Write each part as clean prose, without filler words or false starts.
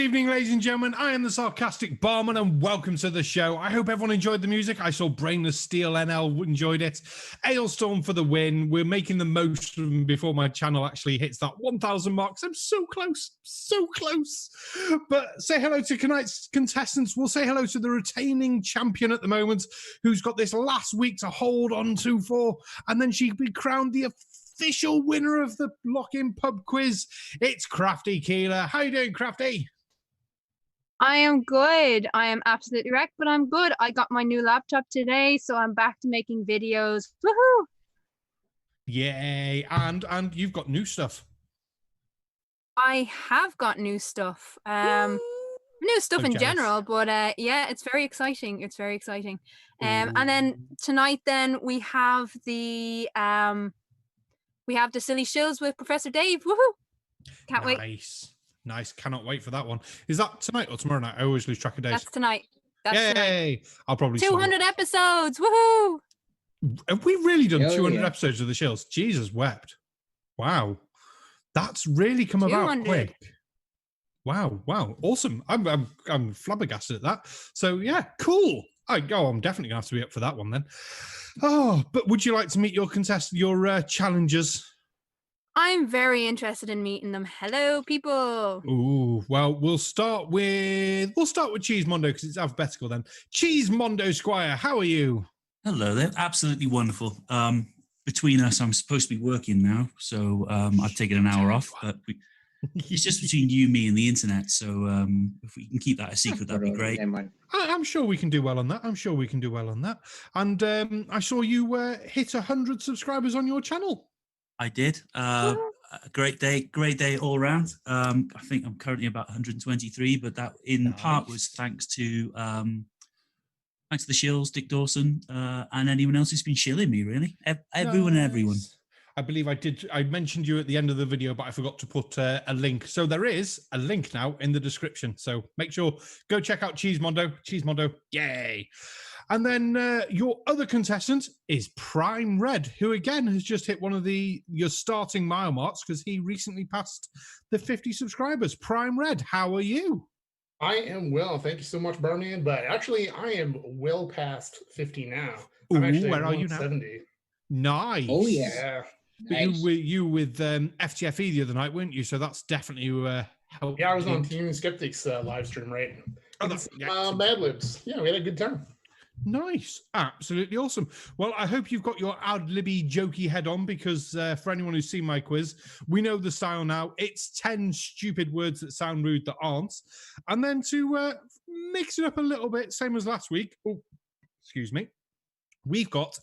evening, ladies and gentlemen. I am the sarcastic barman, and welcome to the show. I hope everyone enjoyed the music. I saw Brainless Steel NL enjoyed it. Ailstorm for the win. We're making the most of them before my channel actually hits that 1,000 marks. I'm so close, so close. But say hello to tonight's contestants. We'll say hello to the retaining champion at the moment, who's got this last week to hold on to for, and then she'll be crowned the official winner of the lock-in pub quiz. It's Krafty Keelah. How you doing, Krafty? I am good. I am absolutely wrecked, but I'm good. I got my new laptop today, so I'm back to making videos. Woohoo! Yay! And you've got new stuff. I have got new stuff. New stuff in general, but yeah, it's very exciting. It's very exciting. And then tonight, then we have the silly shows with Professor Dave. Woohoo! Can't wait. Nice. Cannot wait for that one. Is that tonight or tomorrow night? I always lose track of days. That's tonight. Yay! Tonight. I'll probably 200 episodes. Woohoo! Have we really done 200 episodes of the Shills? Jesus wept. Wow. That's really come about quick. Wow. Awesome. I'm flabbergasted at that. So yeah, cool. I'm definitely gonna have to be up for that one then. Oh, but would you like to meet your challengers? I'm very interested in meeting them. Hello, people. Ooh, well, we'll start with Cheese Mondo because it's alphabetical then. Cheese Mondo Squire, how are you? Hello there. Absolutely wonderful. Between us, I'm supposed to be working now, so I've taken an hour off, but it's just between you, me, and the internet. So if we can keep that a secret, that'd be great. I'm sure we can do well on that. And I saw you hit 100 subscribers on your channel. I did. Great day all around. I think I'm currently about 123, but that in part was thanks to the Shills, Dick Dawson, and anyone else who's been shilling me, really. Everyone. I believe I did. I mentioned you at the end of the video, but I forgot to put a link. So there is a link now in the description. So make sure, go check out Cheese Mondo. Yay. And then your other contestant is Prime Red, who again has just hit one of your starting mile marks because he recently passed the 50 subscribers. Prime Red, how are you? I am well, thank you so much, Barman. But actually, I am well past 50 now. I'm actually where are you now? 70. Nice. Oh yeah. But nice. You with FTFE the other night, weren't you? So that's definitely helped. Yeah, I was on Team Skeptics live stream, right? Mad Libs. Yeah, we had a good time. Nice. Absolutely awesome. Well, I hope you've got your ad-libby jokey head on because for anyone who's seen my quiz, we know the style now. It's 10 stupid words that sound rude that aren't. And then to mix it up a little bit, same as last week. Oh, excuse me. We've got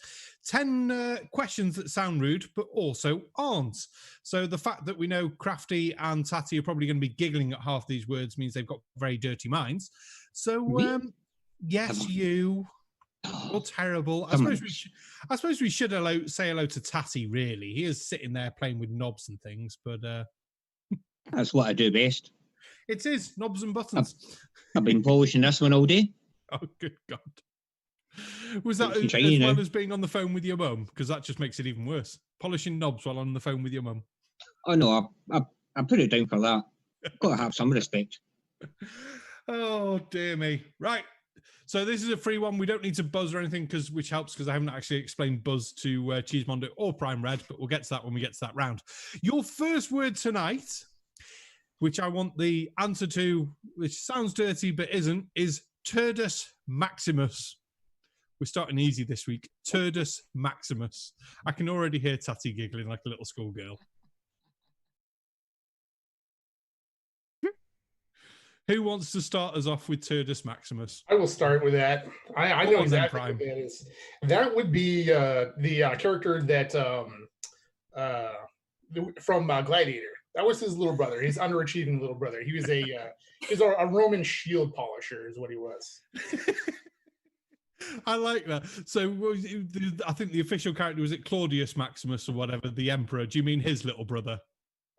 10 questions that sound rude, but also aren't. So the fact that we know Krafty and Tattie are probably going to be giggling at half these words means they've got very dirty minds. So, yes, you... You're terrible. I suppose we should say hello to Tattie, really. He is sitting there playing with knobs and things, but... That's what I do best. It is, knobs and buttons. I've been polishing this one all day. Oh, good God. Was that as well as being on the phone with your mum? Because that just makes it even worse. Polishing knobs while on the phone with your mum. Oh, no, I put it down for that. I've got to have some respect. Oh, dear me. Right. So this is a free one. We don't need to buzz or anything, which helps because I haven't actually explained buzz to Cheese Mondo or Prime Red, but we'll get to that when we get to that round. Your first word tonight, which I want the answer to, which sounds dirty but isn't, is Turdus Maximus. We're starting easy this week. Turdus Maximus. I can already hear Tattie giggling like a little schoolgirl. Who wants to start us off with Turdus Maximus? I will start with that. I know exactly what that is. That would be the character that from Gladiator. That was his little brother. His underachieving little brother. He was a Roman shield polisher, is what he was. I like that. So I think the official character was Claudius Maximus or whatever, the emperor. Do you mean his little brother?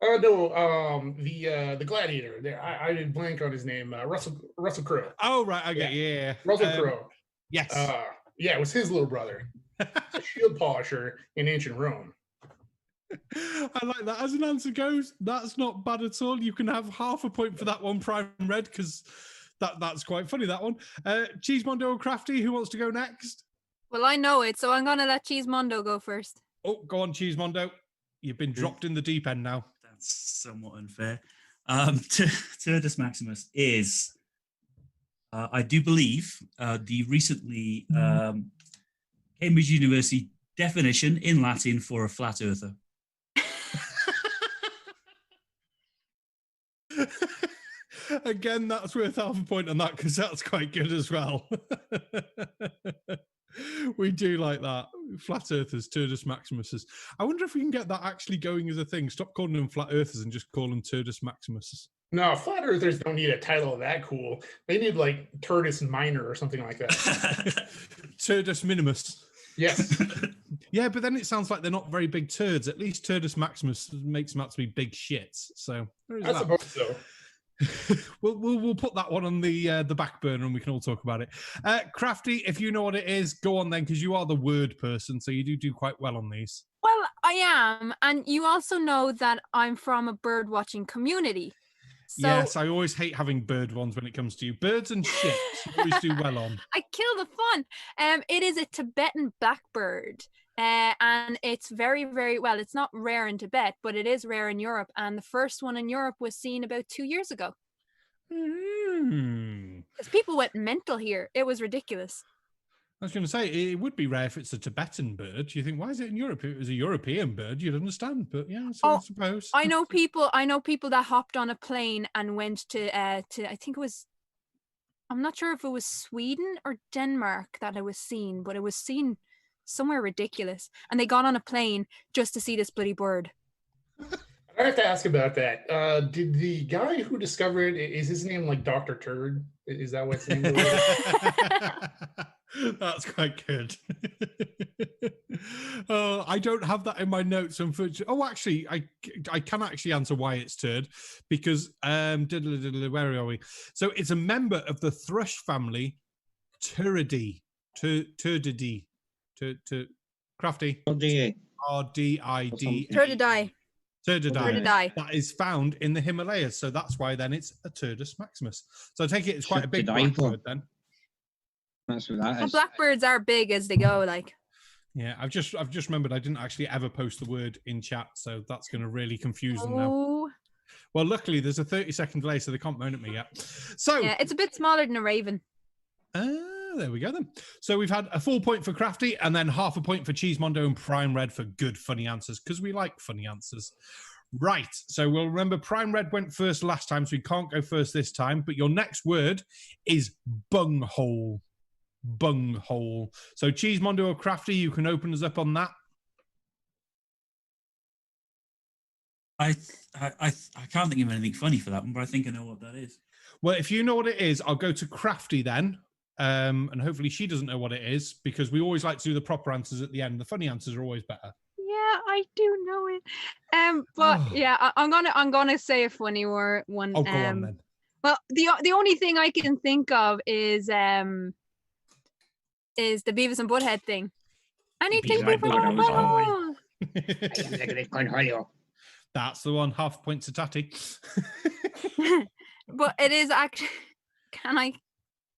No, the Gladiator. I didn't blank on his name. Russell Crowe. Oh right, okay, yeah. Russell Crowe. Yes. Yeah, it was his little brother, a shield polisher in ancient Rome. I like that. As an answer goes, that's not bad at all. You can have half a point for that one, Prime Red, because that's quite funny, that one. Cheesemondo or Krafty, who wants to go next? Well, I know it, so I'm going to let Cheesemondo go first. Oh, go on, Cheesemondo. You've been dropped in the deep end now. That's somewhat unfair. Turdus Maximus is, I do believe, the recently Cambridge University definition in Latin for a flat earther. Again, that's worth half a point on that because that's quite good as well. We do like that. Flat earthers, Turdus Maximuses. I wonder if we can get that actually going as a thing. Stop calling them flat earthers and just call them Turdus Maximuses. No, flat earthers don't need a title that cool. They need like Turdus Minor or something like that. Turdus Minimus. Yes. Yeah, but then it sounds like they're not very big turds. At least Turdus Maximus makes them out to be big shits. So there is I that. suppose so. We'll put that one on the back burner and we can all talk about it. Krafty, if you know what it is, go on then, because you are the word person, so you do quite well on these. Well, I am, and you also know that I'm from a bird watching community. So yes, I always hate having bird ones when it comes to you. Birds and shit, you always do well on. I kill the fun. It is a Tibetan blackbird. And it's very, very well. It's not rare in Tibet, but it is rare in Europe. And the first one in Europe was seen about 2 years ago. Because people went mental here. It was ridiculous. I was going to say it would be rare if it's a Tibetan bird. You think, why is it in Europe? If it was a European bird, you'd understand. But yeah, so I suppose. I know people that hopped on a plane and went to I think it was, I'm not sure if it was Sweden or Denmark that it was seen, but it was seen somewhere ridiculous, and they got on a plane just to see this bloody bird. I have to ask about that. Did the guy who discovered it, is his name like Dr. Turd? Is that what's name? That's quite good. I don't have that in my notes, unfortunately. Oh, actually, I can actually answer why it's turd, because where are we? So it's a member of the thrush family, Turdidae. Turdidae. Krafty. RDA. RDID. Turdidae. Turdidae. That is found in the Himalayas, so that's why then it's a Turdus Maximus. So I take it it's quite a big blackbird then. That's what that is. Well, blackbirds are big as they go, like. Yeah, I've just remembered I didn't actually ever post the word in chat, so that's going to really confuse them now. Well, luckily there's a 30-second delay, so they can't moan at me yet. So yeah, it's a bit smaller than a raven. There we go then. So we've had a full point for Krafty and then half a point for Cheesemondo and Prime Red for good funny answers, because we like funny answers. Right, so we'll remember Prime Red went first last time, so we can't go first this time, but your next word is bunghole. Bunghole. So Cheesemondo or Krafty, you can open us up on that. I can't think of anything funny for that one, but I think I know what that is. Well, if you know what it is, I'll go to Krafty then. And hopefully she doesn't know what it is, because we always like to do the proper answers at the end. The funny answers are always better. Yeah, I do know it. But yeah, I'm gonna say a funny one. Oh, go on then. Well, the only thing I can think of is the Beavis and Butthead thing. Anything but a That's the one. Half point to Tattie. But it is actually. Can I?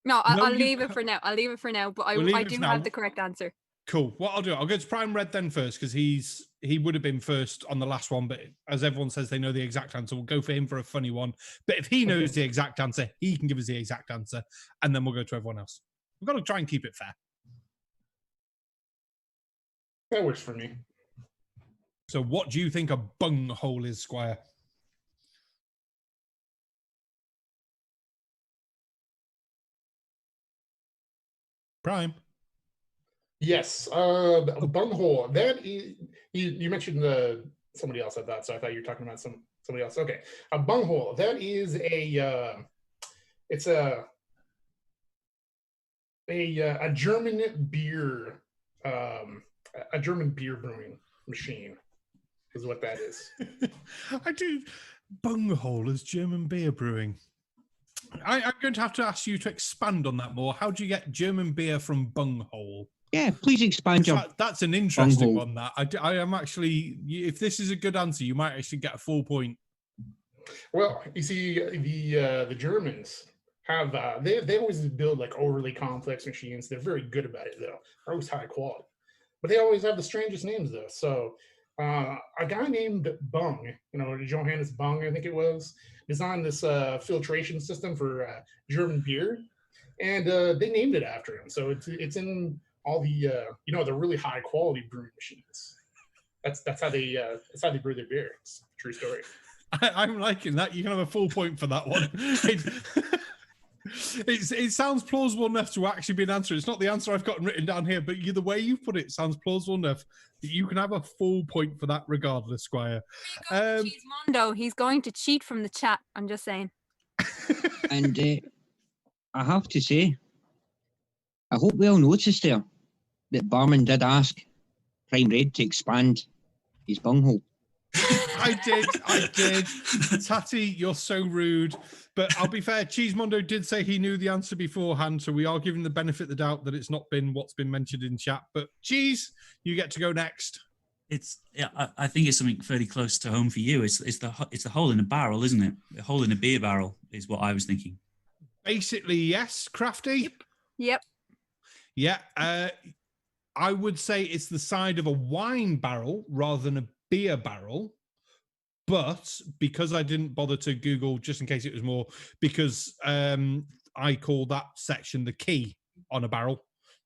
No, I'll leave it for now. I'll leave it for now. But I do have the correct answer. Cool. What I'll do, I'll go to Prime Red then first, because he would have been first on the last one. But as everyone says, they know the exact answer. We'll go for him for a funny one. But if he knows the exact answer, he can give us the exact answer, and then we'll go to everyone else. We've got to try and keep it fair. That works for me. So what do you think a bunghole is, Squire? Prime. Yes, a bunghole. That is, you mentioned somebody else at that, so I thought you were talking about somebody else. Okay, a bunghole. That is it's a German beer, a German beer brewing machine is what that is. I do. Bunghole is German beer brewing. I'm going to have to ask you to expand on that more. How do you get German beer from bunghole? Yeah, please expand your. That's an interesting bunghole. one. That I am actually. If this is a good answer, you might actually get a full point. Well, you see, the Germans have they always build like overly complex machines. They're very good about it though. They're always high quality, but they always have the strangest names though. So a guy named Bung, Johannes Bung, I think it was, designed this filtration system for German beer, and they named it after him. So it's in all the the really high quality brewing machines. That's how they brew their beer. It's a true story. I'm liking that. You can have a full point for that one. It sounds plausible enough to actually be an answer. It's not the answer I've got written down here, but the way you put it sounds plausible enough that you can have a full point for that regardless, Squire. Mondo, he's going to cheat from the chat. I'm just saying. And I have to say, I hope we all noticed there that Barman did ask Prime Red to expand his bunghole. I did. Tattie, you're so rude. But I'll be fair, Cheesemondo did say he knew the answer beforehand, so we are giving the benefit of the doubt that it's not been what's been mentioned in chat. But Cheese, you get to go next. I think it's something fairly close to home for you. It's the hole in a barrel, isn't it? The hole in a beer barrel is what I was thinking. Basically, yes. Krafty? Yep. Yeah. I would say it's the side of a wine barrel rather than a beer barrel. But because I didn't bother to Google, just in case it was more, because I call that section the key on a barrel,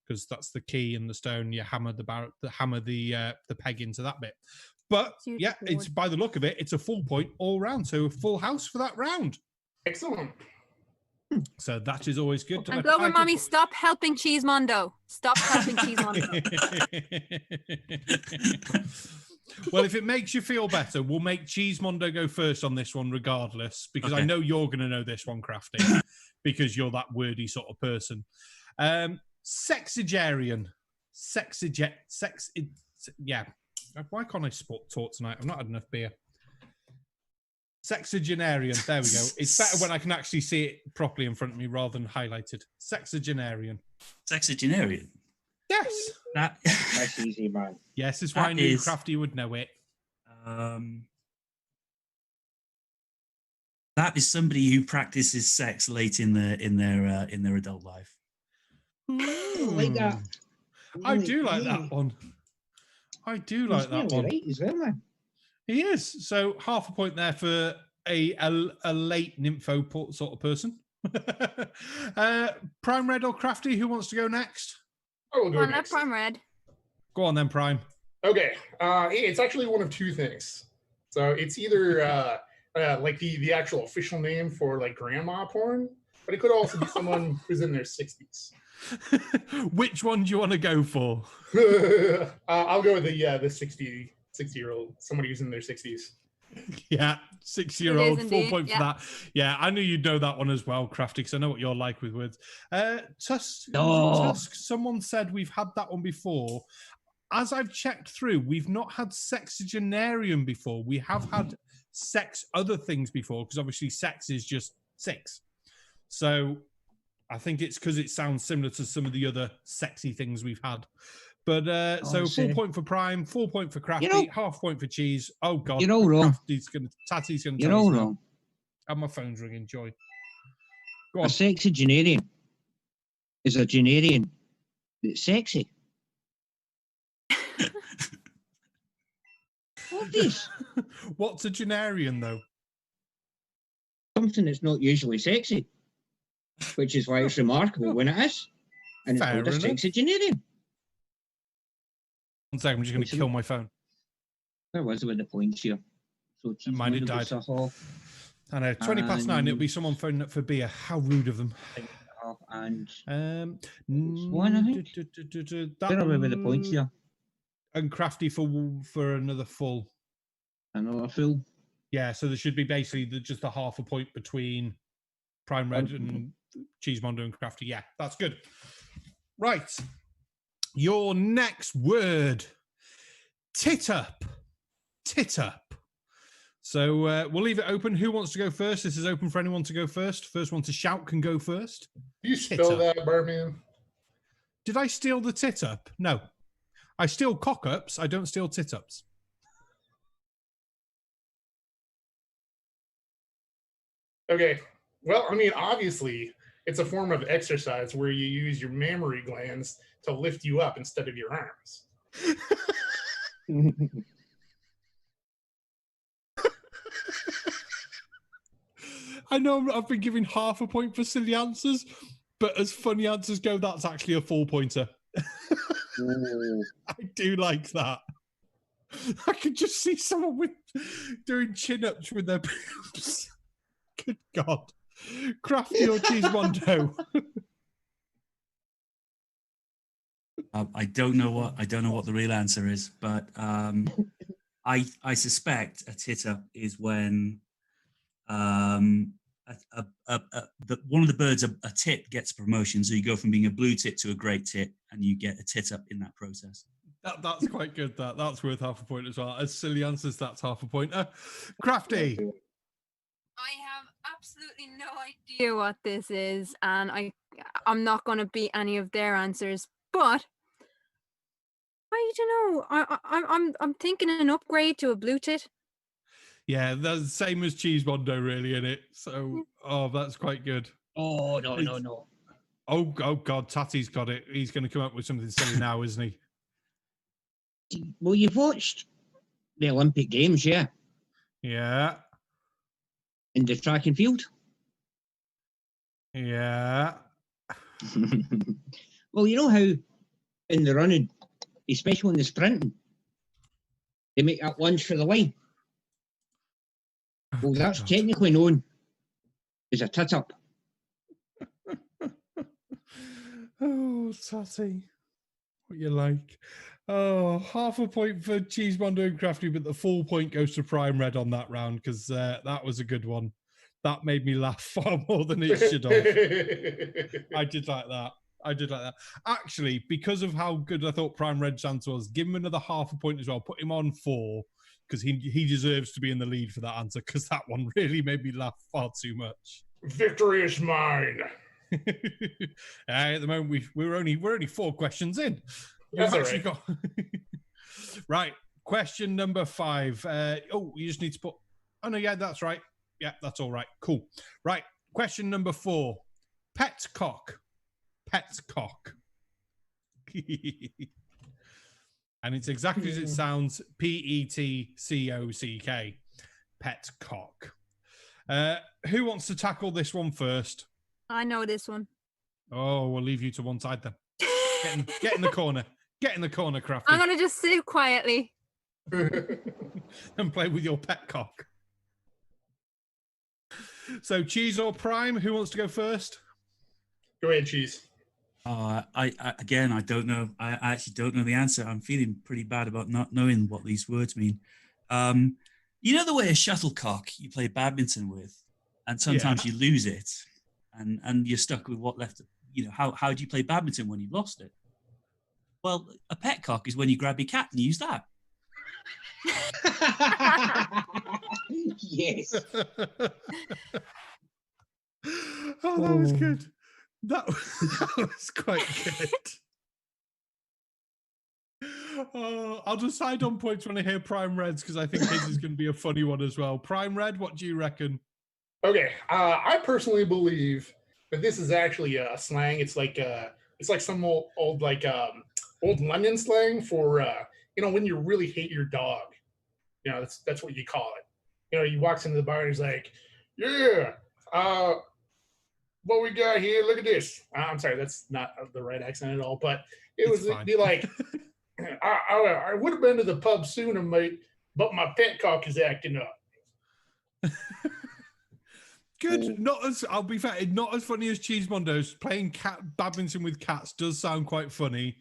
because that's the key and the stone. You hammer the peg into that bit. But yeah, it's by the look of it, it's a full point all round. So a full house for that round. Excellent. So that is always good. And Glover Mommy, stop helping Cheesemondo. Stop helping Cheesemondo. Well, if it makes you feel better, we'll make Cheesemondo go first on this one regardless, because I know you're going to know this one, Krafty, because you're that wordy sort of person. Sexagenarian. Yeah. Why can't I talk tonight? I've not had enough beer. Sexagenarian. There we go. It's better when I can actually see it properly in front of me rather than highlighted. Sexagenarian. Sexagenarian? Yes. That's easy, man. Yes, it's why I knew Krafty would know it. That is somebody who practices sex late in their adult life. Like that. I do like that one. I do like that one. Right as well, man. He is. So half a point there for a late nympho sort of person. Prime Red or Krafty, who wants to go next? I will go next. Prime Red. Go on then, Prime. Okay. It's actually one of two things. So it's either like the actual official name for like grandma porn, but it could also be someone who's in their 60s. Which one do you want to go for? I'll go with the 60-year-old, somebody who's in their 60s. Yeah, 6-year-old, full point for that. Yeah, I knew you'd know that one as well, Krafty, because I know what you're like with words. Tusk, someone said we've had that one before. As I've checked through, we've not had sexagenarian before. We have had other things before, because obviously sex is just six. So I think it's because it sounds similar to some of the other sexy things we've had. But so full point for Prime, full point for Krafty, half point for Cheese. Oh God, you're all wrong. Tattie's going to. You're all wrong. And my phone's ringing. Joy. Go on. A sexagenarian is a genarian that's sexy. What is? What's a genarian though? Something that's not usually sexy, which is why it's remarkable when it is, and it's called a sexagenarian. 1 second, I'm just going to kill my phone. Where was it with the points here? So mine had died. I know, 20 past 9, it'll be someone phoning up for beer. How rude of them. And one, I think. Where are we with the points here? And Krafty for another full. Another full? Yeah, so there should be basically just a half a point between Prime Red and Cheesemondo and Krafty. Yeah, that's good. Right. Your next word, tit up. Tit up. So we'll leave it open. Who wants to go first? This is open for anyone to go first. First one to shout can go first. You spell that, Barman? Did I steal the tit up? No. I steal cock-ups. I don't steal tit-ups. Okay. Well, I mean, obviously, it's a form of exercise where you use your mammary glands to lift you up instead of your arms. I know I've been giving half a point for silly answers, but as funny answers go, that's actually a 4-pointer. I do like that. I could just see someone doing chin-ups with their boobs. Good God. Krafty or Cheese Mondo? I don't know what the real answer is, but I suspect a tit up is when one of the birds, a tit, gets promotion. So you go from being a blue tit to a great tit, and you get a tit up in that process. That's quite good. That's worth half a point as well. As silly answers, that's half a pointer. Krafty. I have absolutely no idea what this is, and I'm not going to beat any of their answers. But I don't know. I'm thinking an upgrade to a blue tit. Yeah, that's the same as Cheese Mondo, really, isn't it? So, that's quite good. Oh, no. Oh God, Tattie's got it. He's going to come up with something silly now, isn't he? Well, you've watched the Olympic Games, yeah? Yeah. In the track and field? Yeah. Well, you know how in the running, especially in the sprinting, they make that lunge for the line? Well, that's technically known as a tit-up. Oh, Tattie. What you like? Oh, half a point for Cheese Mondo and Krafty, but the full point goes to Prime Red on that round because that was a good one. That made me laugh far more than it should have. I did like that. Actually, because of how good I thought Prime Red's answer was, give him another half a point as well. Put him on 4 because he deserves to be in the lead for that answer because that one really made me laugh far too much. Victory is mine. At the moment, we're only 4 questions in. That's all right. Right, question number 5. You just need to put. Oh no, yeah, that's right. Yeah, that's all right. Cool. Right, question number 4. Pet cock. And it's exactly as it sounds. PETCOCK. Pet cock. Who wants to tackle this one first? I know this one. Oh, we'll leave you to one side then. Get in the corner. Get in the corner, Krafty. I'm going to just sit quietly. And play with your pet cock. So, Cheese or Prime, who wants to go first? Go ahead, Cheese. I don't know. I actually don't know the answer. I'm feeling pretty bad about not knowing what these words mean. You know the way a shuttlecock you play badminton with, and sometimes you lose it, and you're stuck with what left. You know, how do you play badminton when you've lost it? Well, a pet cock is when you grab your cat and use that. Yes. Oh, that was good. That was quite good. I'll decide on points when I hear Prime Red's because I think his is going to be a funny one as well. Prime Red, what do you reckon? Okay, I personally believe that this is actually slang. It's like some old London slang for when you really hate your dog. You know, that's what you call it. You know, he walks into the bar and he's like, "Yeah, what we got here? Look at this." I'm sorry, that's not the right accent at all, but it'd be like, "I would have been to the pub sooner, mate, but my pet cock is acting up." Good. I'll be fair, not as funny as Cheese Mondo's. Playing badminton with cats does sound quite funny.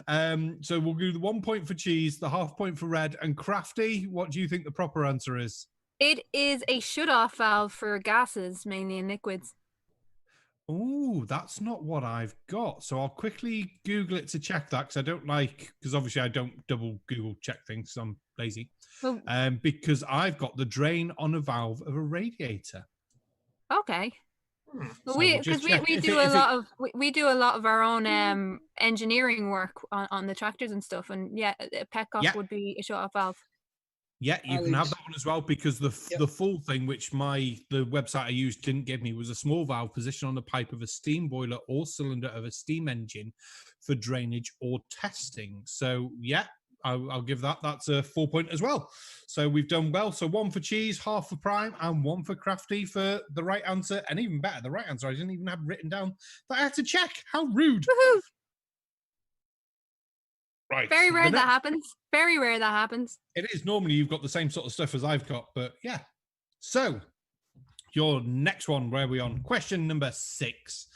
So we'll do the 1 point for Cheese, the half point for Red, and Krafty. What do you think the proper answer is? It is a shut-off valve for gases, mainly in liquids. Oh, that's not what I've got. So I'll quickly Google it to check that because obviously I don't double Google check things because I'm lazy. Well, because I've got the drain on a valve of a radiator. okay. But So we we'll just because check. we If do it- a if it- lot of we do a lot of our own engineering work on the tractors and stuff, and yeah, a petcock Yeah. would be a shut-off valve. Yeah, you can have Alex. that one as well because the full thing, which the website I used didn't give me, was a small valve positioned on the pipe of a steam boiler or cylinder of a steam engine for drainage or testing. So yeah, I'll give that. That's a 4 point as well. So we've done well. So 1 for Cheese, half for Prime, and 1 for Krafty for the right answer. And even better, the right answer I didn't even have written down that I had to check. How rude! Woohoo! Right. Very rare the that next- happens. Very rare that happens. It is. Normally you've got the same sort of stuff as I've got, but yeah. So your next one, where are we on? Question number 6.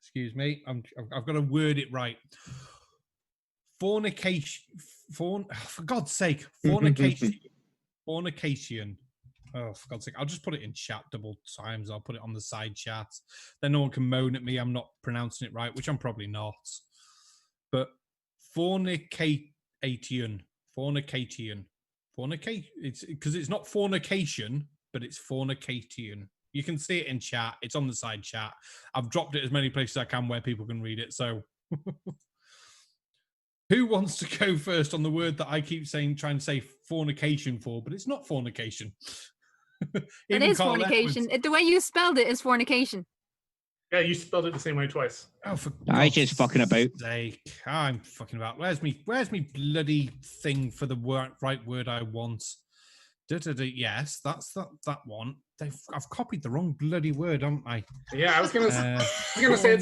Excuse me. I've got to word it right. Fornication. For God's sake. Fornication. Fornication. Oh, for God's sake. I'll just put it in chat double times. I'll put it on the side chat. Then no one can moan at me. I'm not pronouncing it right, which I'm probably not. But fornication. It's because it's not fornication, but it's fornication. You can see it in chat. It's on the side chat. I've dropped it as many places as I can where people can read it. So who wants to go first on the word that I keep trying to say fornication for, but it's not fornication. It Even is Carl fornication. Edwards- The way you spelled it is fornication. Yeah, you spelled it the same way twice. Oh, for I God's just fucking about. sake. I'm fucking about. Where's me bloody thing for the right word I want? Yes, that's that one. I've copied the wrong bloody word, haven't I? Yeah, I was gonna say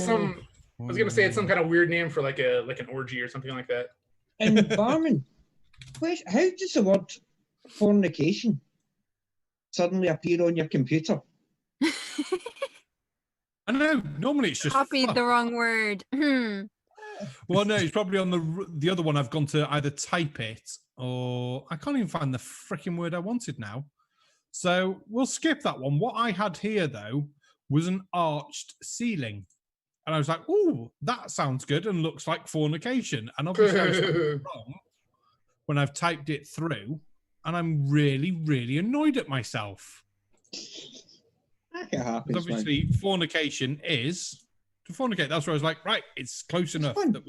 it's some kind of weird name for like an orgy or something like that. And Barman, how does the word fornication suddenly appear on your computer? I know. Normally it's just Copied fuck. the wrong word. Well, no, it's probably on the other one. I've gone to either type it or I can't even find the freaking word I wanted now. So we'll skip that one. What I had here though was an arched ceiling, and I was like, "Oh, that sounds good and looks like fornication." And obviously, I was wrong when I've typed it through, and I'm really, really annoyed at myself. That can happen. Because obviously, fornication is to fornicate. That's where I was like, right, it's close enough fun. that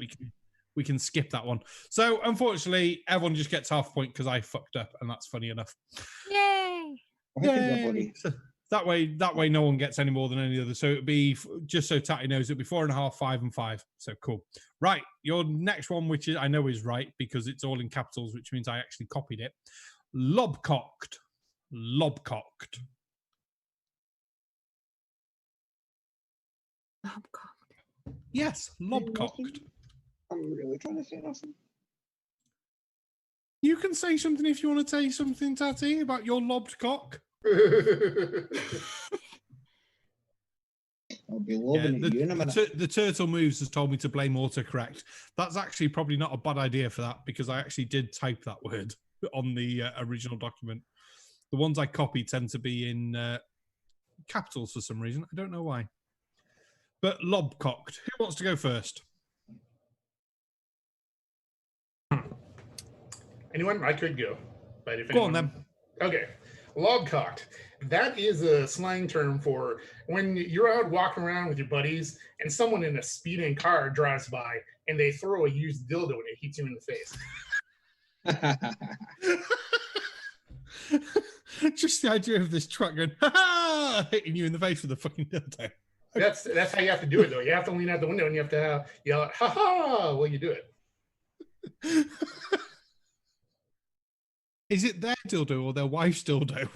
we can skip that one. So unfortunately, everyone just gets half a point because I fucked up, and that's funny enough. Yay! Yay. So that way, no one gets any more than any other. So it'd be just so Tattie knows, it'd be 4.5, 5, and 5. So cool. Right, your next one, which I know is right because it's all in capitals, which means I actually copied it. Lobcocked. Lobcocked. Lobcocked. Yes, lobcocked. I'm really trying to say nothing. You can say something if you want to say something, Tattie, about your lobbed cock. I'll be loving it you in a minute. The Turtle Moves has told me to blame autocorrect. That's actually probably not a bad idea for that because I actually did type that word on the original document. The ones I copy tend to be in capitals for some reason. I don't know why. But lobcocked. Who wants to go first? Anyone? I could go. But if Go on anyone... then. Okay. Lobcocked. That is a slang term for when you're out walking around with your buddies and someone in a speeding car drives by and they throw a used dildo and it hits you in the face. Just the idea of this truck going, ha ha, hitting you in the face with a fucking dildo. That's how you have to do it, though. You have to lean out the window and you have to yell, ha ha, while you do it. Is it their dildo or their wife's dildo?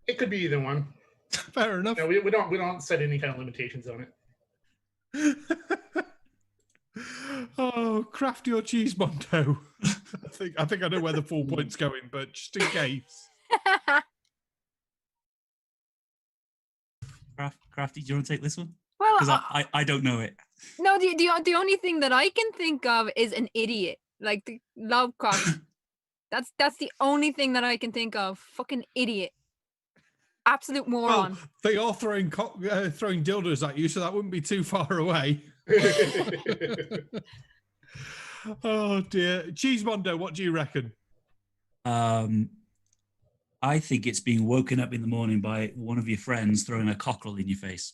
It could be either one. Fair enough. No, we don't set any kind of limitations on it. Oh, Krafty or Cheese Mondo? I think I know where the 4 point's going, but just in case. Krafty, do you want to take this one? Well, Because I don't know it. no, the only thing that I can think of is an idiot, like the lobcock. That's the only thing that I can think of. Fucking idiot, absolute moron. Well, they are throwing dildos at you, so that wouldn't be too far away. Oh dear, Cheese Mondo, what do you reckon? I think it's being woken up in the morning by one of your friends throwing a cockle in your face.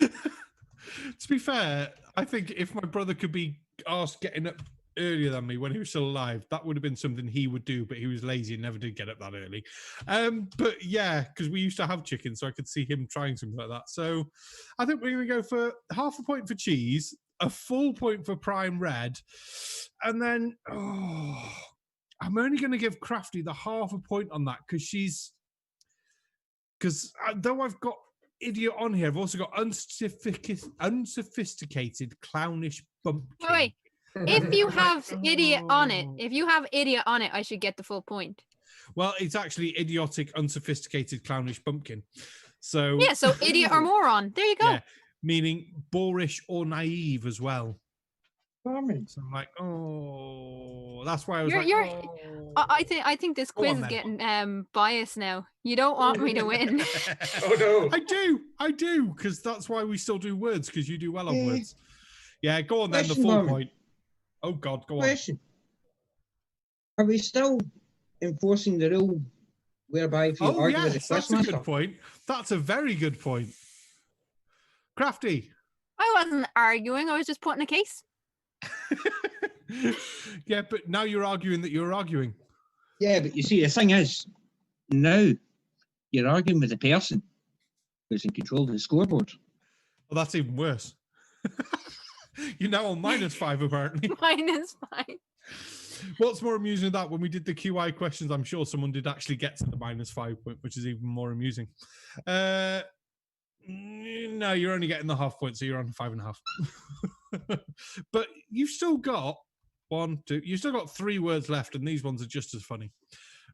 To be fair, I think if my brother could be asked getting up earlier than me when he was still alive, that would have been something he would do, but he was lazy and never did get up that early. But yeah, because we used to have chicken, so I could see him trying something like that. So I think we're going to go for half a point for cheese, a full point for prime red, and then I'm only going to give Krafty the half a point on that because though I've got idiot on here, I've also got unsophisticated clownish bumpkin. Wait. If you have idiot on it, I should get the full point. Well, it's actually idiotic, unsophisticated, clownish bumpkin. So yeah, so idiot or moron. There you go. Yeah, meaning boorish or naive as well. So I'm like, that's why I was I think this quiz is getting biased now. You don't want me to win. Oh no, I do, because that's why we still do words, because you do well on words. Yeah, go on then. The full point. Oh God, go on. Are we still enforcing the rule whereby if you argue with the that's a good point. That's a very good point. Krafty. I wasn't arguing. I was just putting a case. Yeah, but now you're arguing that you're arguing. Yeah, but you see, the thing is, now you're arguing with the person who's in control of the scoreboard. Well, that's even worse. You're now on -5, apparently. -5. What's more amusing than that, when we did the QI questions, I'm sure someone did actually get to the -5 point, which is even more amusing. No, you're only getting the half point, so you're on 5.5. But you've still got you've still got 3 words left, and these ones are just as funny.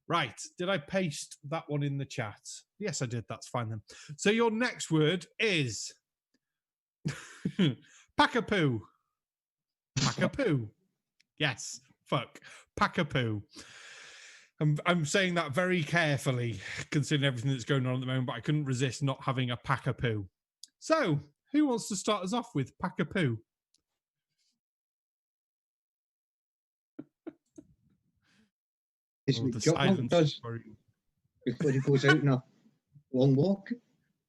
Right, did I paste that one in the chat? Yes, I did. That's fine then. So your next word is Packapoo. Packapoo. Yes, fuck. Packapoo. I'm saying that very carefully, considering everything that's going on at the moment, but I couldn't resist not having a Packapoo. So, who wants to start us off with Packapoo? It's what Jock does before he goes out on a long walk.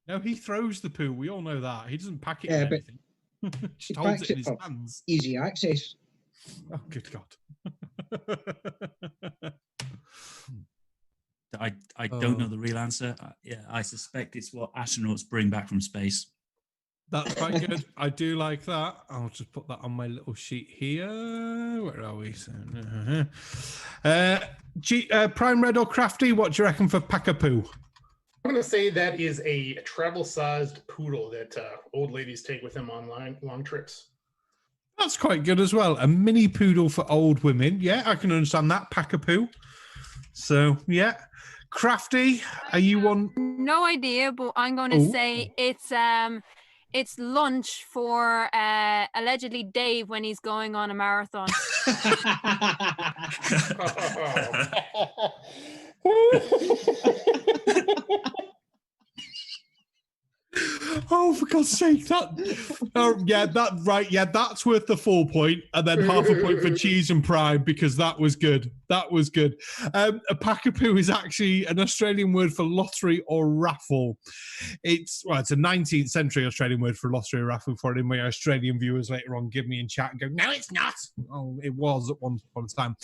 No, he throws the poo. We all know that. He doesn't pack it Yeah, in but anything. Just holds it in his hands. Easy access. Oh, good God. I don't know the real answer. I suspect it's what astronauts bring back from space. That's quite good. I do like that. I'll just put that on my little sheet here. Where are we? Prime Red or Krafty, what do you reckon for Packapoo? I'm going to say that is a travel-sized poodle that old ladies take with them on long trips. That's quite good as well. A mini poodle for old women. Yeah, I can understand that. Packapoo. So, yeah. Krafty, are you on? No idea, but I'm going to say it's lunch for allegedly Dave when he's going on a marathon. Oh, for God's sake, that's worth the full point, and then half a point for cheese and prime, because that was good. That was good. A Packapoo is actually an Australian word for lottery or raffle. It's a 19th century Australian word for lottery or raffle. For it, in my Australian viewers later on give me in chat and go, no, it's not. Oh, it was at one point in time.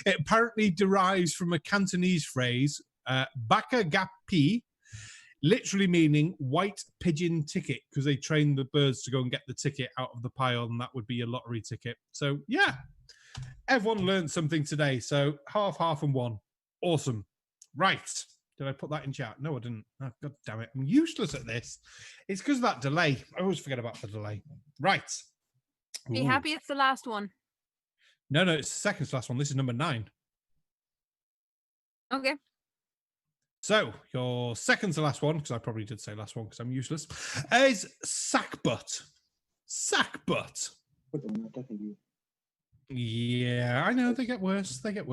It apparently derives from a Cantonese phrase, baka gapi, literally meaning white pigeon ticket, because they train the birds to go and get the ticket out of the pile, and that would be a lottery ticket. So, yeah, everyone learned something today. So, half and 1. Awesome. Right. Did I put that in chat? No, I didn't. Oh, God damn it. I'm useless at this. It's because of that delay. I always forget about the delay. Right. Be happy it's the last one. No, it's the second to last one. This is number 9. Okay. So, your second to last one, because I probably did say last one because I'm useless, is sackbutt. Sackbutt. Yeah, I know. They get worse. They're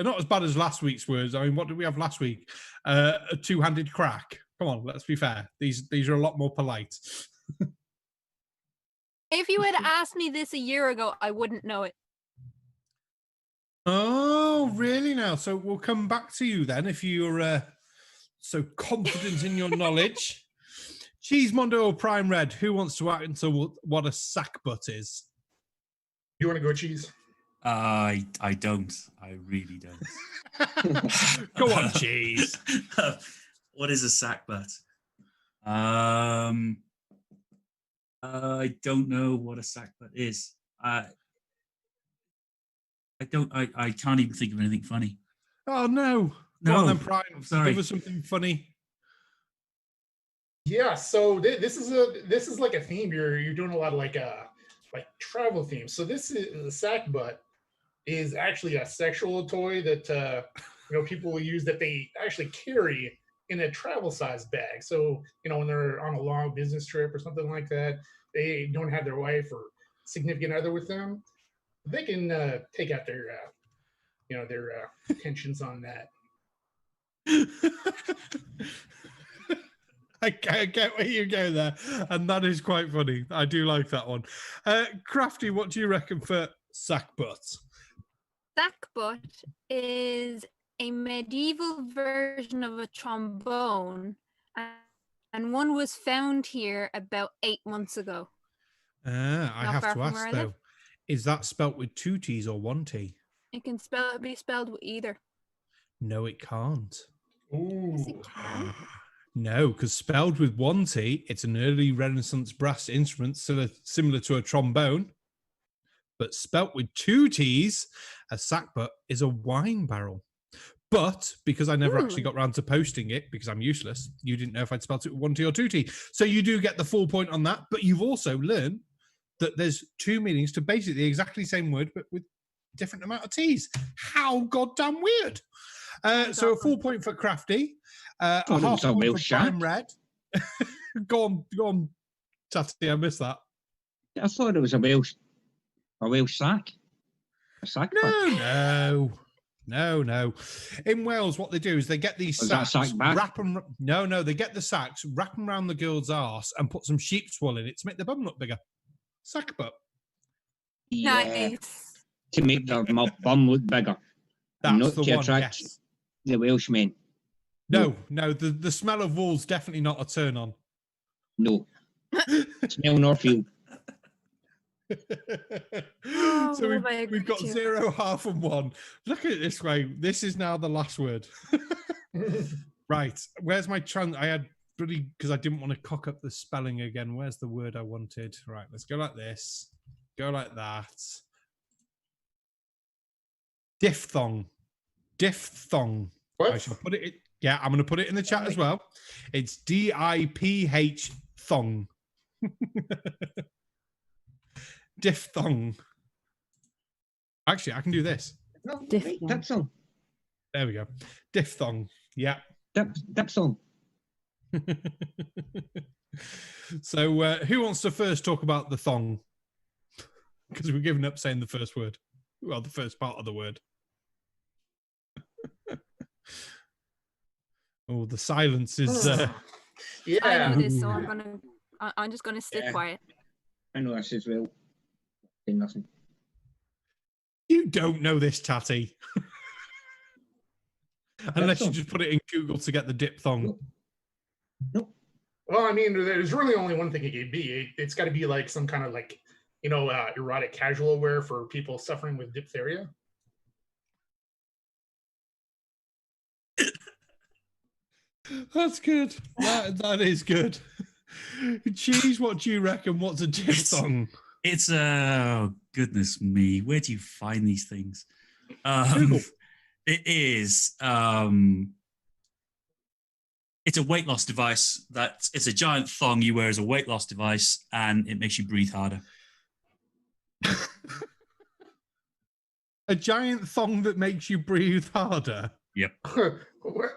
not as bad as last week's words. I mean, what did we have last week? A two-handed crack. Come on, let's be fair. These are a lot more polite. If you had asked me this a year ago, I wouldn't know it. Oh, really now? So we'll come back to you then if you're so confident in your knowledge. Cheesemondo or Prime Red, who wants to answer what a sack butt is? You want to go cheese? I don't. I really don't. Go on, Cheese. What is a sack butt? I don't know what a sack butt is. I can't even think of anything funny. Oh no. No, Go on then, Prime. sorry. Give us something funny. Yeah. So this is like a theme. You're doing a lot of like travel themes. So this is the sack butt is actually a sexual toy that people will use that they actually carry in a travel size bag. So when they're on a long business trip or something like that, they don't have their wife or significant other with them. They can take out their their tensions on that. I get where you go there, and that is quite funny. I do like that one. Krafty, what do you reckon for sack butt? Sack butt is a medieval version of a trombone, and one was found here about 8 months ago. I Not have far to from ask where I though, live. is that spelt with 2 T's or 1 T? It can be spelled with either. No, it can't. Yes, Ooh. it can. No, because spelled with 1 T, it's an early Renaissance brass instrument similar to a trombone. But spelt with 2 T's, a sack butt is a wine barrel. But because I never actually got round to posting it, because I'm useless, you didn't know if I'd spelt it with 1 T or 2 T. So you do get the full point on that. But you've also learned that there's 2 meanings to basically the exactly same word, but with different amount of T's. How goddamn weird. So a full point for Krafty. A half point for Prime Red. Go on, Tattie, I missed that. I thought it was a Welsh sack. A sack butt. No. In Wales, what they do is they get these sacks, wrap them. No, they get the sacks, wrap them around the girl's arse, and put some sheep's wool in it to make the bum look bigger. Sack butt. Yeah. Nice. To make their bum look bigger. That's not the to one. attract Yes. the Welshmen. No. The smell of wool's definitely not a turn on. No. Smell nor feel. So we've got 0, half, and 1. Look at it this way. This is now the last word. Right. Where's my I had really, because I didn't want to cock up the spelling again. Where's the word I wanted? Right. Let's go like this. Go like that. Diphthong. What? I shall put it. Yeah, I'm going to put it in the chat as well. It's DIPH thong. Diphthong. Actually, I can do this. Diphthong. There we go. Diphthong. Yeah. Diphthong. So, who wants to first talk about the thong? Because we're giving up saying the first word. Well, the first part of the word. Oh, the silence is. Yeah. I know this, so I'm just gonna stay quiet. I know this as well. Say nothing. You don't know this, Tattie. Unless you just put it in Google to get the diphthong. Nope. Well, I mean, there's really only one thing it could be. It's got to be like some kind of like, erotic casual wear for people suffering with diphtheria. That's good. That is good. Cheese, what do you reckon? What's a diphthong? It's oh goodness me, where do you find these things? Google. It is it's a weight loss device. It's a giant thong you wear as a weight loss device, and it makes you breathe harder. A giant thong that makes you breathe harder. Yep.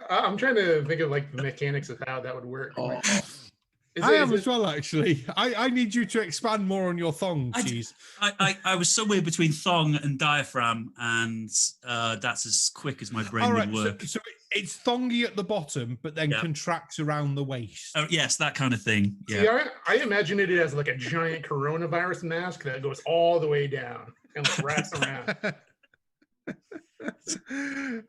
I'm trying to think of like the mechanics of how that would work. I am as well, actually. I need you to expand more on your thong, Cheese. I was somewhere between thong and diaphragm, and that's as quick as my brain would work. So it's thongy at the bottom, but then contracts around the waist. Oh, yes, that kind of thing. Yeah. See, I imagine it as like a giant coronavirus mask that goes all the way down and like wraps around.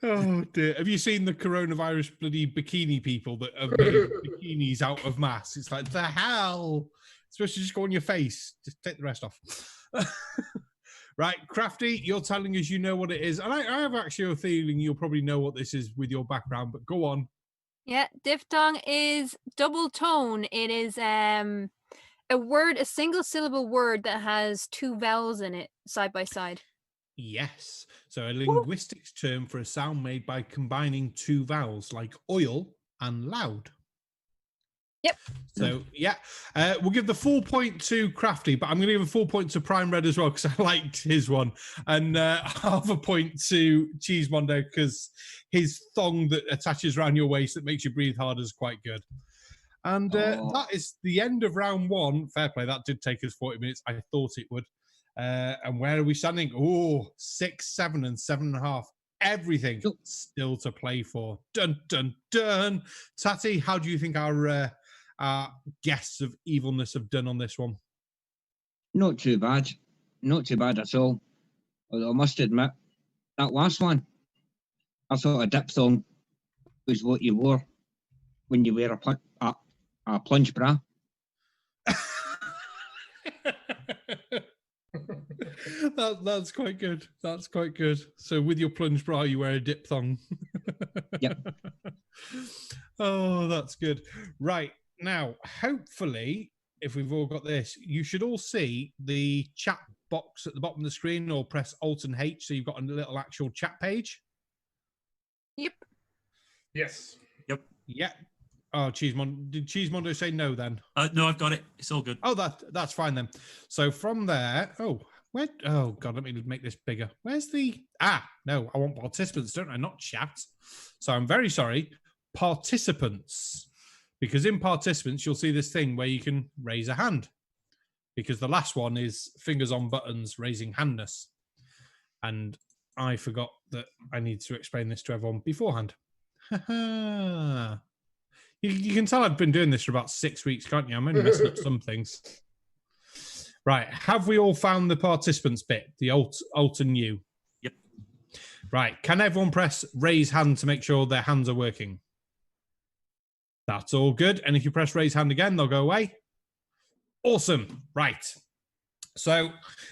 Oh dear. Have you seen the coronavirus bloody bikini people that have made bikinis out of masks? It's like, the hell? It's supposed to just go on your face. Just take the rest off. Right, Krafty, you're telling us you know what it is. And I have actually a feeling you'll probably know what this is with your background, but go on. Yeah, diphthong is double tone. It is a single syllable word that has two vowels in it side by side. Yes. So a linguistics term for a sound made by combining two vowels like oil and loud. Yep. So, yeah, we'll give the full point to Krafty, but I'm going to give a full point to Prime Red as well because I liked his one. And half a point to Cheesemondo because his thong that attaches around your waist that makes you breathe harder is quite good. And that is the end of round one. Fair play. That did take us 40 minutes. I thought it would. And where are we standing? Oh, 6, 7, and 7.5. Everything still to play for. Dun, dun, dun. Tattie, how do you think our guests of evilness have done on this one? Not too bad. Not too bad at all. Although I must admit, that last one, I thought a diphthong was what you wore when you wear a plunge bra. That's quite good. That's quite good. So with your plunge bra, you wear a diphthong. Yep. Oh, that's good. Right. Now, hopefully, if we've all got this, you should all see the chat box at the bottom of the screen, or press Alt and H so you've got a little actual chat page. Yep. Yes. Yep. Yeah. Oh, Cheesemondo. Did Cheesemondo say no then? No, I've got it. It's all good. Oh, that's fine then. So from there, oh God, let me make this bigger. Where's the, no, I want participants, don't I? Not chat. So I'm very sorry. Participants. Because in participants, you'll see this thing where you can raise a hand. Because the last one is fingers on buttons, raising handness. And I forgot that I need to explain this to everyone beforehand. You can tell I've been doing this for about 6 weeks, can't you? I'm only messing up some things. Right. Have we all found the participants bit? The alt and U? Yep. Right. Can everyone press raise hand to make sure their hands are working? That's all good. And if you press raise hand again, they'll go away. Awesome. Right. So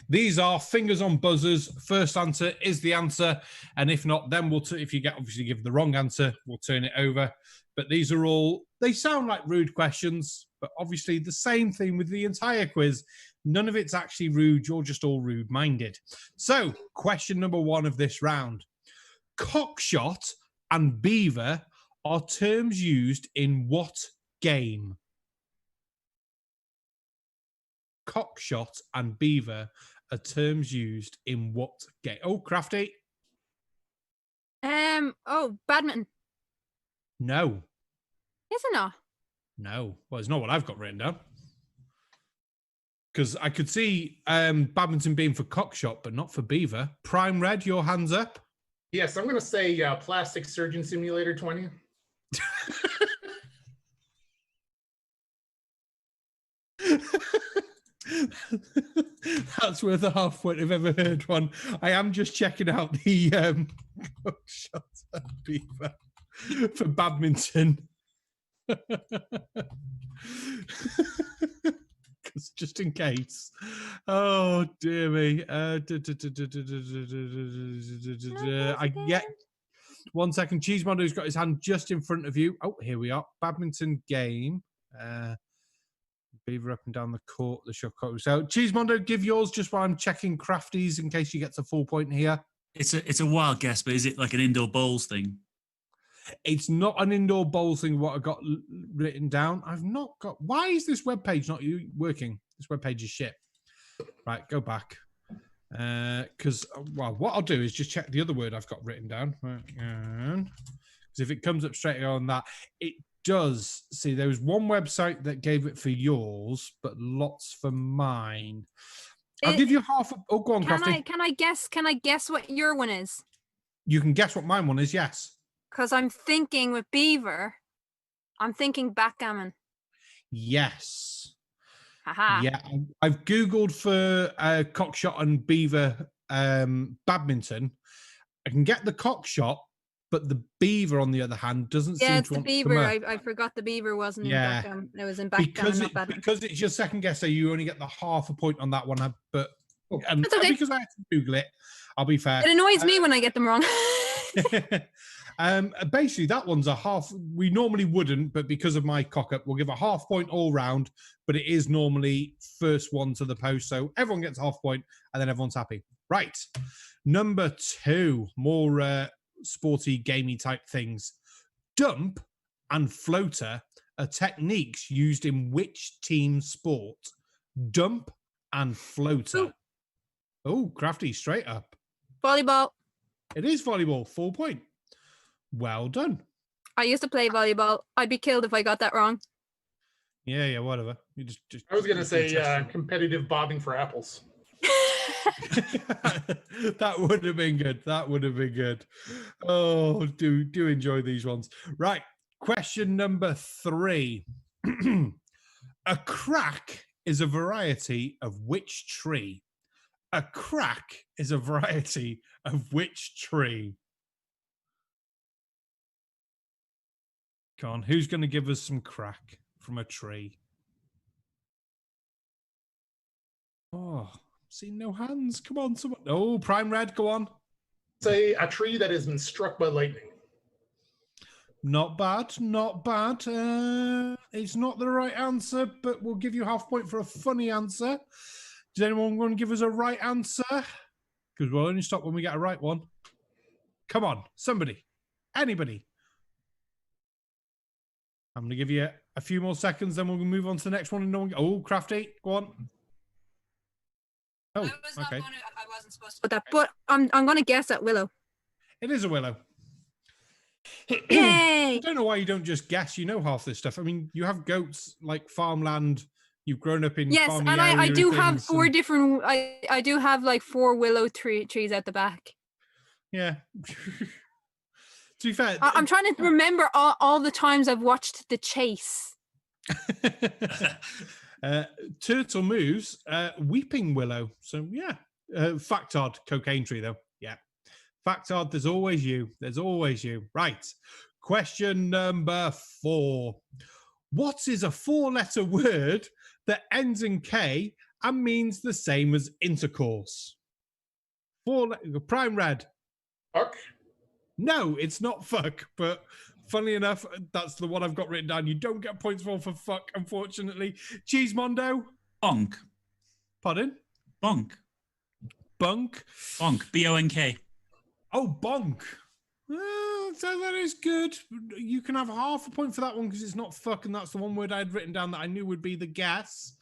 these are fingers on buzzers. First answer is the answer. And if not, then if you obviously give the wrong answer, we'll turn it over. But these are all, they sound like rude questions, but obviously the same thing with the entire quiz. None of it's actually rude. You're just all rude-minded. So question number 1 of this round. Cockshot and beaver are terms used in what game? Cockshot and beaver are terms used in what game? Oh, Krafty. Badminton. No. Is it not? No. Well, it's not what I've got written down. Because I could see badminton being for cockshot, but not for beaver. Prime Red, your hands up. Yes, I'm going to say Plastic Surgeon Simulator 20. That's worth a half point I've ever heard one. I am just checking out the cockshot and beaver for badminton. Just in case. Oh dear me. I get 1 second. Cheesemondo's got his hand just in front of you. Oh, here we are. Badminton game. Beaver up and down the court, the shot clock. So Cheesemondo, give yours just while I'm checking Krafty's in case you get a full point here. It's a wild guess, but is it like an indoor bowls thing? It's not an indoor bowls thing, what I got written down. I've not got... Why is this webpage not working? This webpage is shit. Right, go back. Because, well, what I'll do is just check the other word I've got written down. Because if it comes up straight on that, it does. See, there was one website that gave it for yours, but lots for mine. I'll give you half... Oh, go on, Krafty. Can I guess what your one is? You can guess what mine one is, yes. Because I'm thinking with beaver, I'm thinking backgammon. Yes. Haha. Yeah, I've Googled for cockshot and beaver badminton. I can get the cock shot, but the beaver, on the other hand, doesn't seem Yeah, it's to the want to beaver. come up. I forgot the beaver wasn't Yeah. in backgammon. It was in backgammon, not badminton. Because it's your second guess, so you only get the half a point on that one. But That's okay. because I had to Google it, I'll be fair. It annoys me when I get them wrong. Basically, that one's a half. We normally wouldn't, but because of my cock up, we'll give a half point all round. But it is normally first one to the post, so everyone gets a half point, and then everyone's happy. Right, number 2, more sporty, gamey type things. Dump and floater are techniques used in which team sport? Dump and floater. Oh, Krafty, straight up. Volleyball. It is volleyball, 4 point. Well done. I used to play volleyball. I'd be killed if I got that wrong. Yeah, whatever. You just I was gonna say competitive bobbing for apples. That would have been good. That would have been good. Oh, do enjoy these ones. Right. Question number 3. A crack is a variety of which tree? A crack is a variety of which tree? Come on, who's going to give us some crack from a tree? Oh, see no hands. Come on, someone. Oh, Prime Red, go on. Say a tree that has been struck by lightning. Not bad, not bad. It's not the right answer, but we'll give you half point for a funny answer. Does anyone want to give us a right answer? Because we'll only stop when we get a right one. Come on, somebody. Anybody. I'm going to give you a few more seconds, then we'll move on to the next one. And no one... Oh, Krafty, go on. Oh, okay. I wasn't supposed to put that, but I'm going to guess at willow. It is a willow. Yay! I don't know why you don't just guess. You know half this stuff. I mean, you have goats, like farmland. You've grown up in yes, farming and area I do have things 4 different. I do have like 4 willow trees at the back. Yeah. To be fair, I'm trying to remember all the times I've watched The Chase. Turtle moves, weeping willow. So yeah, factard, cocaine tree though. Yeah, factard. There's always you. There's always you. Right. Question number 4. What is a 4-letter word that ends in K and means the same as intercourse? Prime Red. Fuck. No, it's not fuck, but funnily enough, that's the one I've got written down. You don't get points for fuck, unfortunately. Cheesemondo? Bonk. Pardon? Bonk. Bunk? Bonk. B-O-N-K. Oh, bonk. So that is good. You can have half a point for that one because it's not fuck, and that's the one word I had written down that I knew would be the guess.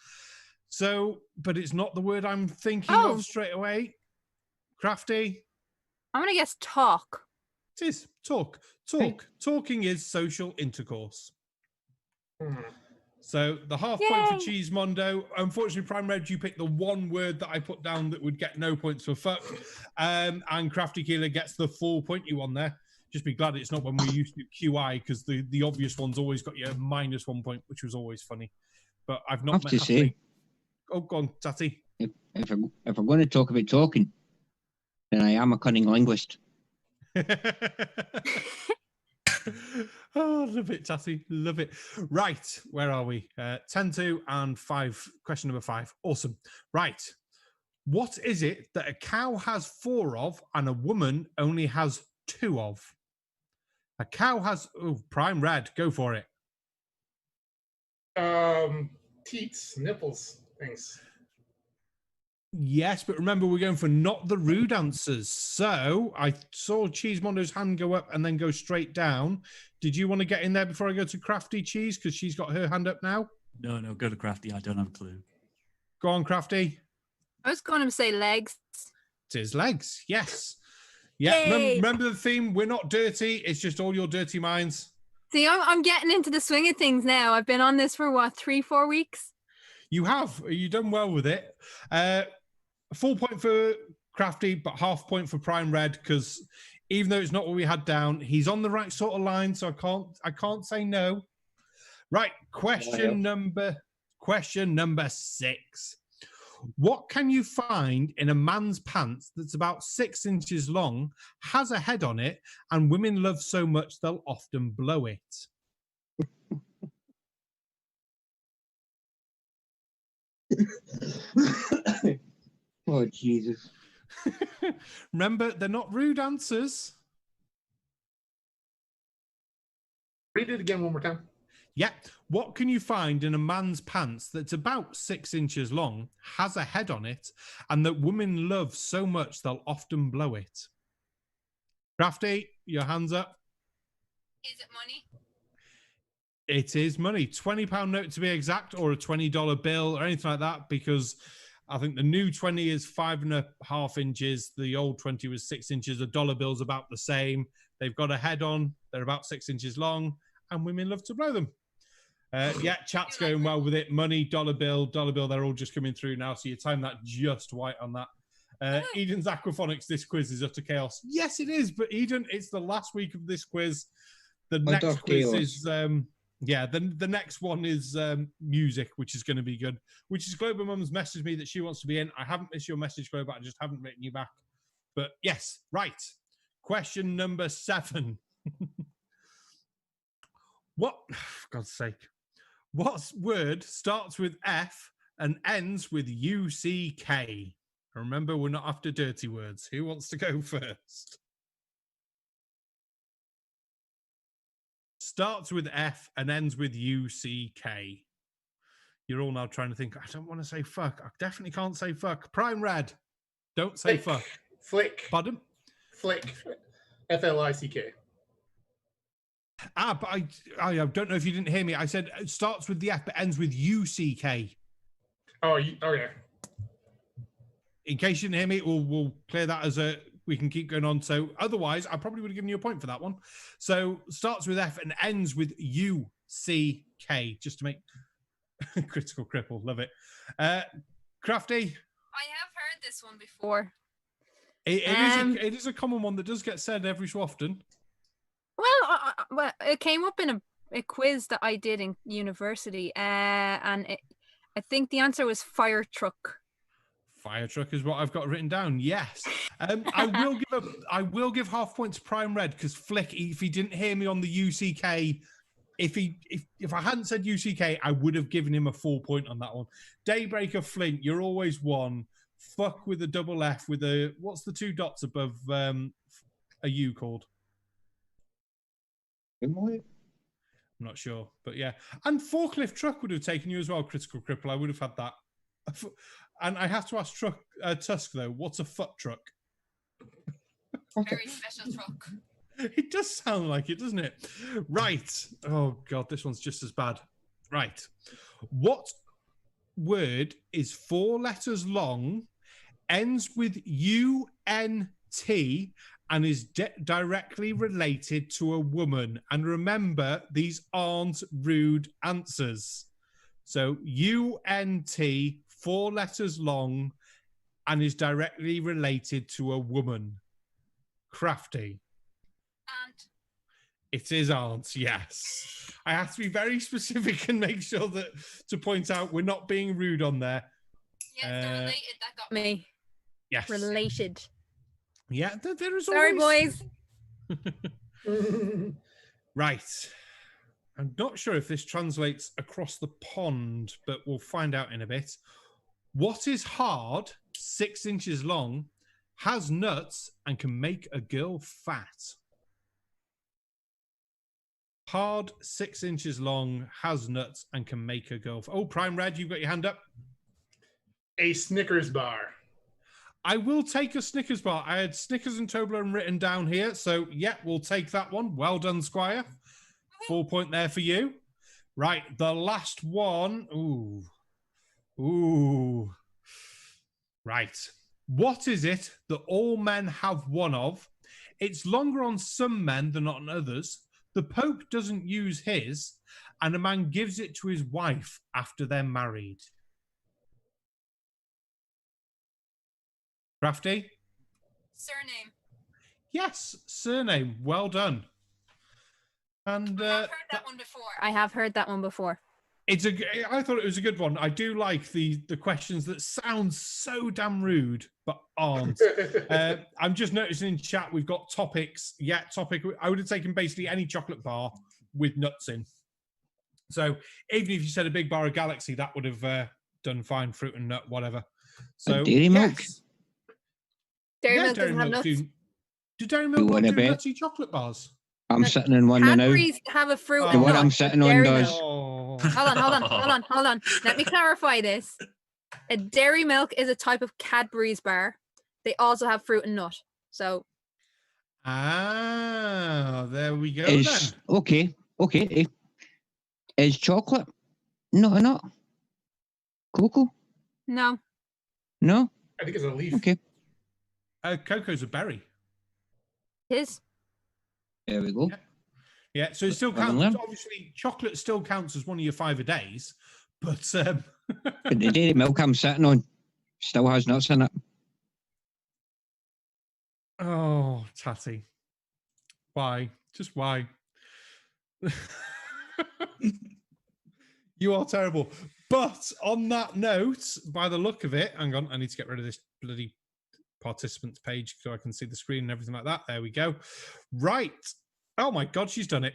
So, but it's not the word I'm thinking of straight away. Krafty? I'm going to guess talk. It is. Talk. Talking is social intercourse. So the half point for Cheesemondo. Unfortunately, Prime Red, you picked the one word that I put down that would get no points for fuck. And Krafty Keelah gets the full point you on there. Just be glad it's not when we used to QI, because the obvious one's always got you a -1 point, which was always funny. But I've not met... say, oh, go on, Tattie. If we're going to talk about talking, then I am a cunning linguist. Oh, love it, Tattie. Love it. Right, where are we? 10-2 and 5. Question number 5. Awesome. Right. What is it that a cow has 4 of and a woman only has 2 of? A cow has... Oh, Prime Red. Go for it. Teats, nipples, things. Yes, but remember, we're going for not the rude answers. So I saw Cheesemondo's hand go up and then go straight down. Did you want to get in there before I go to Krafty Cheese? Because she's got her hand up now. No, go to Krafty. I don't have a clue. Go on, Krafty. I was going to say legs. It is legs. Yes. Yeah. Remember the theme? We're not dirty. It's just all your dirty minds. See, I'm getting into the swing of things now. I've been on this for what, 3-4 weeks? You have. You've done well with it. Full point for Krafty, but half point for Prime Red, because even though it's not what we had down, he's on the right sort of line, so I can't say no. Right, question number 6. What can you find in a man's pants that's about 6 inches long, has a head on it, and women love so much they'll often blow it? Oh, Jesus. Remember, they're not rude answers. Read it again one more time. Yeah. What can you find in a man's pants that's about 6 inches long, has a head on it, and that women love so much they'll often blow it? Krafty, your hands up. Is it money? It is money. £20 note to be exact, or a $20 bill or anything like that, because I think the new 20 is 5.5 inches. The old 20 was 6 inches. A dollar bill's about the same. They've got a head on. They're about 6 inches long, and women love to blow them. Yeah, chat's going well with it. Money, dollar bill, they're all just coming through now. So you time that just white on that. Eden's Aquaphonics, this quiz is utter chaos. Yes, it is. But Eden, it's the last week of this quiz. The next quiz is, the next one is music, which is going to be good. Which is Global Mum's messaged me that she wants to be in. I haven't missed your message, Globe, I just haven't written you back. But yes, right. Question number 7. What, for God's sake, what word starts with F and ends with UCK? Remember, we're not after dirty words. Who wants to go first? Starts with F and ends with UCK. You're all now trying to think, I don't want to say fuck. I definitely can't say fuck. Prime Red, don't say fuck. Flick. Pardon? Flick. F-L-I-C-K. But I don't know if you didn't hear me. I said it starts with the F but ends with UCK. Oh, okay. In case you didn't hear me, we'll clear that as we can keep going on. So otherwise, I probably would have given you a point for that one. So starts with F and ends with UCK, just to make critical cripple. Love it. Crafty? I have heard this one before. It is a common one that does get said every so often. Well, it came up in a quiz that I did in university, and I think the answer was fire truck. Fire truck is what I've got written down. Yes, I will give half point to Prime Red because Flick, if he didn't hear me on the UCK, if I hadn't said UCK, I would have given him a 4 point on that one. Daybreaker Flint, you're always one. Fuck with a double F with a what's the 2 dots above a U called? I'm not sure, but yeah. And forklift truck would have taken you as well, critical cripple. I would have had that. And I have to ask Tusk though, what's a foot truck? Very special truck. It does sound like it, doesn't it? Right. Oh God, this one's just as bad. Right. What word is 4 letters long, ends with UNT, and is directly related to a woman? And remember, these aren't rude answers. So UNT, 4 letters long, and is directly related to a woman. Krafty. Aunt. It is aunt, yes. I have to be very specific and make sure that to point out we're not being rude on there. Yeah, the related, that got me. Yes. Related. Yeah, there is Sorry, always... boys. Right. I'm not sure if this translates across the pond, but we'll find out in a bit. What is hard, 6 inches long, has nuts, and can make a girl fat? Hard, 6 inches long, has nuts, and can make a girl fat. Oh, Prime Red, you've got your hand up. A Snickers bar. I will take a Snickers bar. I had Snickers and Toblerone written down here. So, yeah, we'll take that one. Well done, Squire. 4 point there for you. Right, the last one. Ooh. Right. What is it that all men have one of? It's longer on some men than on others. The Pope doesn't use his, and a man gives it to his wife after they're married. Krafty? Surname. Yes, surname. Well done. And I have heard that one before. I have heard that one before. I thought it was a good one. I do like the questions that sound so damn rude but aren't. I'm just noticing in chat we've got topics. Yeah, topic. I would have taken basically any chocolate bar with nuts in. So even if you said a big bar of Galaxy, that would have done fine. Fruit and nut, whatever. So Dairy milk. yes. Dairy Yeah, milk Dairy doesn't have Milk nuts. do Dairy Milk You not wanna do bet? nutty chocolate bars? I'm sitting in one now. Cadbury's have a fruit The and one nut. I'm sitting on Dairy does. Milk. Oh. Hold on. Let me clarify this. A Dairy Milk is a type of Cadbury's bar. They also have fruit and nut. So There we go Is then. okay. Is chocolate not a nut? Cocoa? no. No? I think it's a leaf. Okay. Cocoa's a berry. It is. There we go. Yeah, so it still Well, counts. then. Obviously, chocolate still counts as one of your 5 a days, but But the dairy milk I'm sitting on still has nuts in it. oh, Tattie, why? Just why? You are terrible. But on that note, by the look of it, hang on, I need to get rid of this bloody participants page so I can see the screen and everything like that. There we go. Right. Oh my God, she's done it.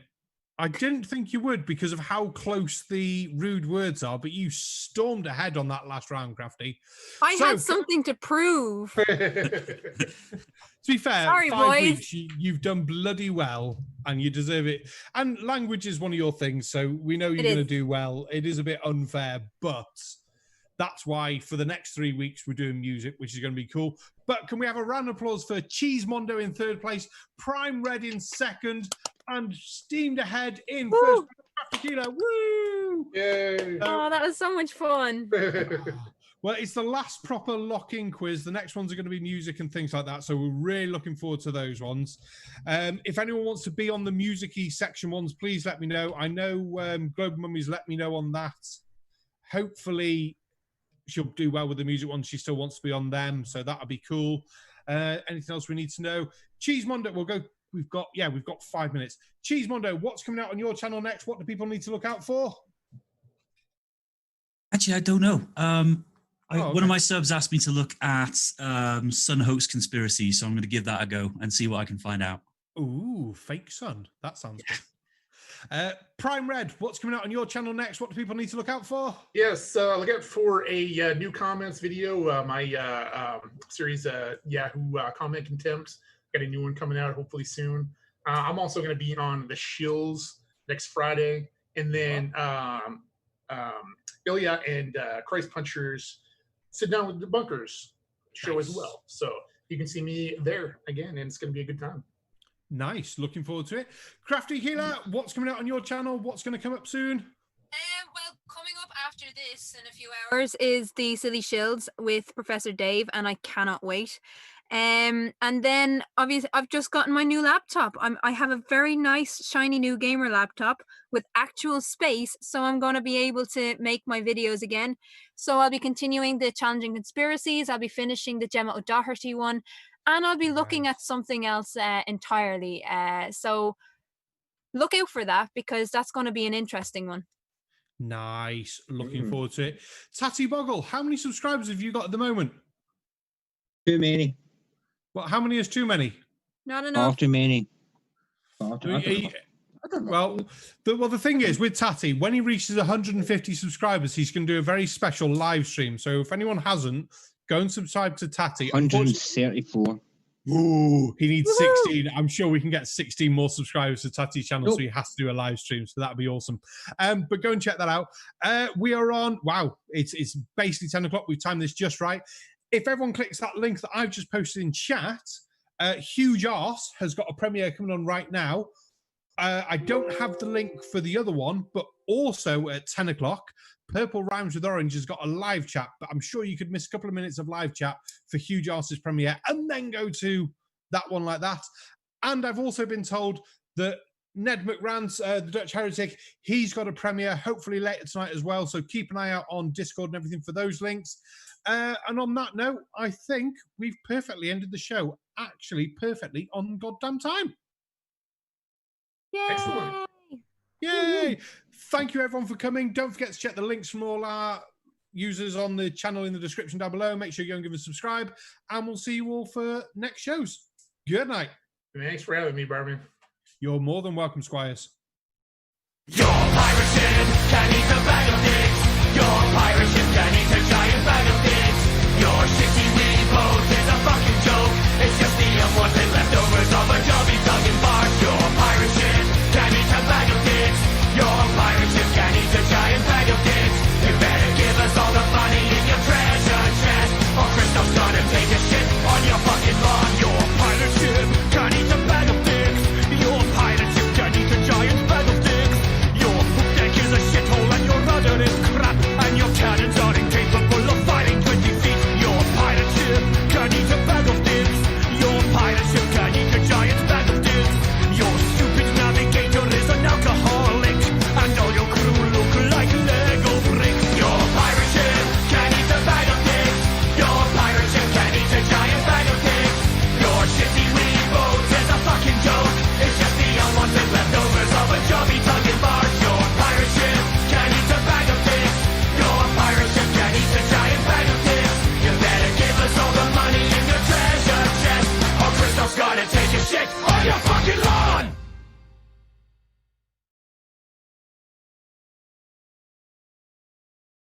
I didn't think you would because of how close the rude words are, but you stormed ahead on that last round, Krafty. I So- had something to prove. To be fair, Sorry, 5 boys. weeks, you've done bloody well and you deserve it. And language is one of your things, so we know you're It going to is. do well. It is a bit unfair, but that's why for the next 3 weeks we're doing music, which is going to be cool. But can we have a round of applause for Cheese Mondo in 3rd place, Prime Red in 2nd, and steamed ahead in Woo! 1st. Keelah, woo! Yay. Oh, that was so much fun. Well, it's the last proper lock-in quiz. The next ones are going to be music and things like that. So we're really looking forward to those ones. If anyone wants to be on the music-y section ones, please let me know. I know Global Mummy's let me know on that. Hopefully she'll do well with the music ones. She still wants to be on them. So that'll be cool. Anything else we need to know? Cheese Mondo, we'll go. We've got 5 minutes. Cheese Mondo, what's coming out on your channel next? What do people need to look out for? Actually, I don't know. Okay. One of my subs asked me to look at Sun Hoax Conspiracy, so I'm going to give that a go and see what I can find out. Ooh, fake sun. That sounds good. Prime Red, what's coming out on your channel next? What do people need to look out for? Yes, look out for a new comments video. My series, Yahoo Comment Contempt. Got a new one coming out hopefully soon. I'm also going to be on the Shills next Friday. And then Ilya and Christ Punchers Sit Down with the Bunkers show as well. So you can see me there again, and it's going to be a good time. Nice. Looking forward to it. Krafty Keelah, what's coming out on your channel? What's going to come up soon? Well, coming up after this in a few hours is the Silly Shills with Professor Dave, and I cannot wait. And then obviously I've just gotten my new laptop. I have a very nice shiny new gamer laptop with actual space, so I'm going to be able to make my videos again. So I'll be continuing the Challenging Conspiracies. I'll be finishing the Gemma O'Doherty one, and I'll be looking at something else entirely. So look out for that because that's going to be an interesting one. Nice. Looking forward to it. Tattie Boggle, how many subscribers have you got at the moment? Too many. Well, how many is too many? Not Far enough. too many. Far too The thing is with Tattie, when he reaches 150 subscribers, he's going to do a very special live stream. So if anyone hasn't, go and subscribe to Tattie. 134. Ooh, he needs Woohoo! 16. I'm sure we can get 16 more subscribers to Tattie's channel, Nope. so he has to do a live stream. So that'd be awesome. But go and check that out. We are on. Wow, it's basically 10 o'clock. We've timed this just right. If everyone clicks that link that I've just posted in chat, Huge Arse has got a premiere coming on right now. I don't have the link for the other one, but also at 10 o'clock, Purple Rhymes with Orange has got a live chat, but I'm sure you could miss a couple of minutes of live chat for Huge Arse's premiere and then go to that one like that. And I've also been told that Ned McRance, the Dutch Heretic, he's got a premiere hopefully later tonight as well. So keep an eye out on Discord and everything for those links. And on that note, I think we've perfectly ended the show. Actually, perfectly on goddamn time. Yay! Excellent. Yay! Thank you, everyone, for coming. Don't forget to check the links from all our users on the channel in the description down below. Make sure you go and give us a subscribe, and we'll see you all for next shows. Good night. Thanks for having me, Barman. You're more than welcome, Squires. Your piracy!